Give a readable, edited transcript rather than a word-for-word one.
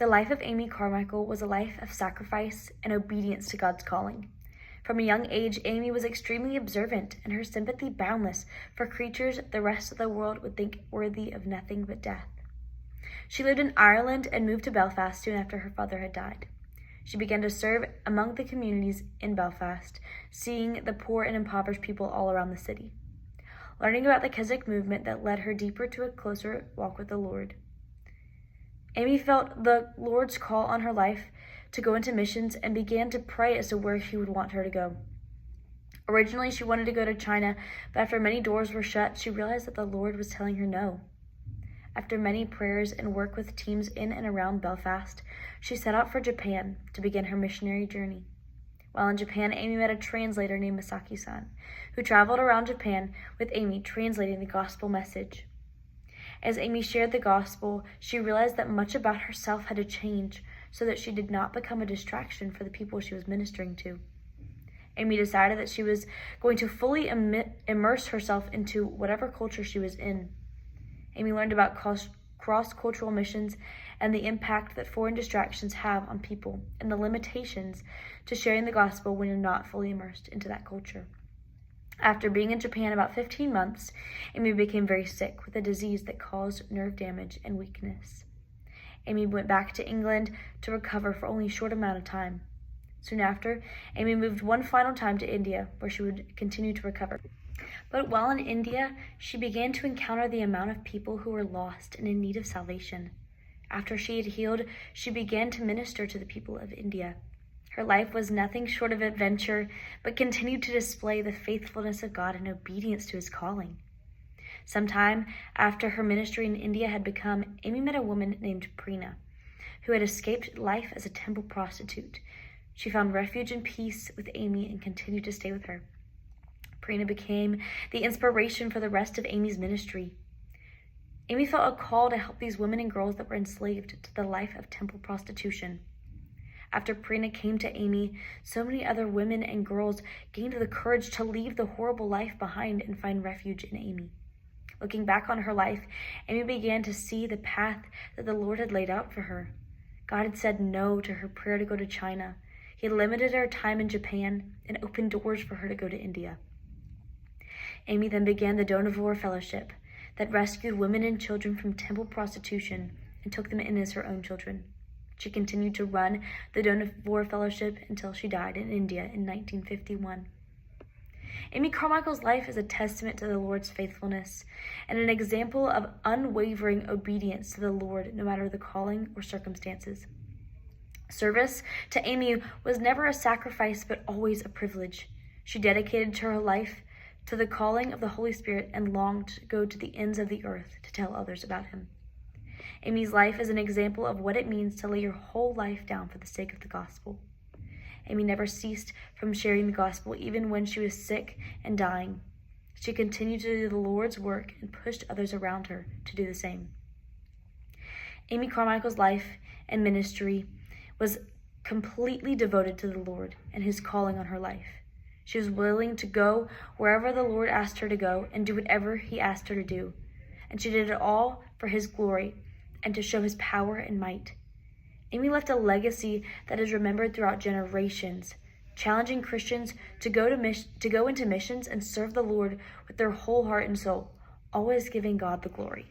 The life of Amy Carmichael was a life of sacrifice and obedience to God's calling. From a young age, Amy was extremely observant and her sympathy boundless for creatures the rest of the world would think worthy of nothing but death. She lived in Ireland and moved to Belfast soon after her father had died. She began to serve among the communities in Belfast, seeing the poor and impoverished people all around the city, learning about the Keswick movement that led her deeper to a closer walk with the Lord. Amy felt the Lord's call on her life to go into missions and began to pray as to where he would want her to go. Originally, she wanted to go to China, but after many doors were shut, she realized that the Lord was telling her no. After many prayers and work with teams in and around Belfast, she set out for Japan to begin her missionary journey. While in Japan, Amy met a translator named Masaki-san, who traveled around Japan with Amy translating the gospel message. As Amy shared the gospel, she realized that much about herself had to change so that she did not become a distraction for the people she was ministering to. Amy decided that she was going to fully immerse herself into whatever culture she was in. Amy learned about cross-cultural missions and the impact that foreign distractions have on people and the limitations to sharing the gospel when you're not fully immersed into that culture. After being in Japan about 15 months, Amy became very sick with a disease that caused nerve damage and weakness. Amy went back to England to recover for only a short amount of time. Soon after, Amy moved one final time to India, where she would continue to recover. But while in India, she began to encounter the amount of people who were lost and in need of salvation. After she had healed, she began to minister to the people of India. Her life was nothing short of adventure, but continued to display the faithfulness of God and obedience to his calling. Sometime after her ministry in India had begun, Amy met a woman named Prina, who had escaped life as a temple prostitute. She found refuge and peace with Amy and continued to stay with her. Prina became the inspiration for the rest of Amy's ministry. Amy felt a call to help these women and girls that were enslaved to the life of temple prostitution. After Prina came to Amy, so many other women and girls gained the courage to leave the horrible life behind and find refuge in Amy. Looking back on her life, Amy began to see the path that the Lord had laid out for her. God had said no to her prayer to go to China. He had limited her time in Japan and opened doors for her to go to India. Amy then began the Donavore Fellowship that rescued women and children from temple prostitution and took them in as her own children. She continued to run the Donavore Fellowship until she died in India in 1951. Amy Carmichael's life is a testament to the Lord's faithfulness and an example of unwavering obedience to the Lord no matter the calling or circumstances. Service to Amy was never a sacrifice but always a privilege. She dedicated her life to the calling of the Holy Spirit and longed to go to the ends of the earth to tell others about him. Amy's life is an example of what it means to lay your whole life down for the sake of the gospel. Amy never ceased from sharing the gospel even when she was sick and dying. She continued to do the Lord's work and pushed others around her to do the same. Amy Carmichael's life and ministry was completely devoted to the Lord and his calling on her life. She was willing to go wherever the Lord asked her to go and do whatever he asked her to do. And she did it all for his glory and to show his power and might. Amy left a legacy that is remembered throughout generations, challenging Christians to go into missions and serve the Lord with their whole heart and soul, always giving God the glory.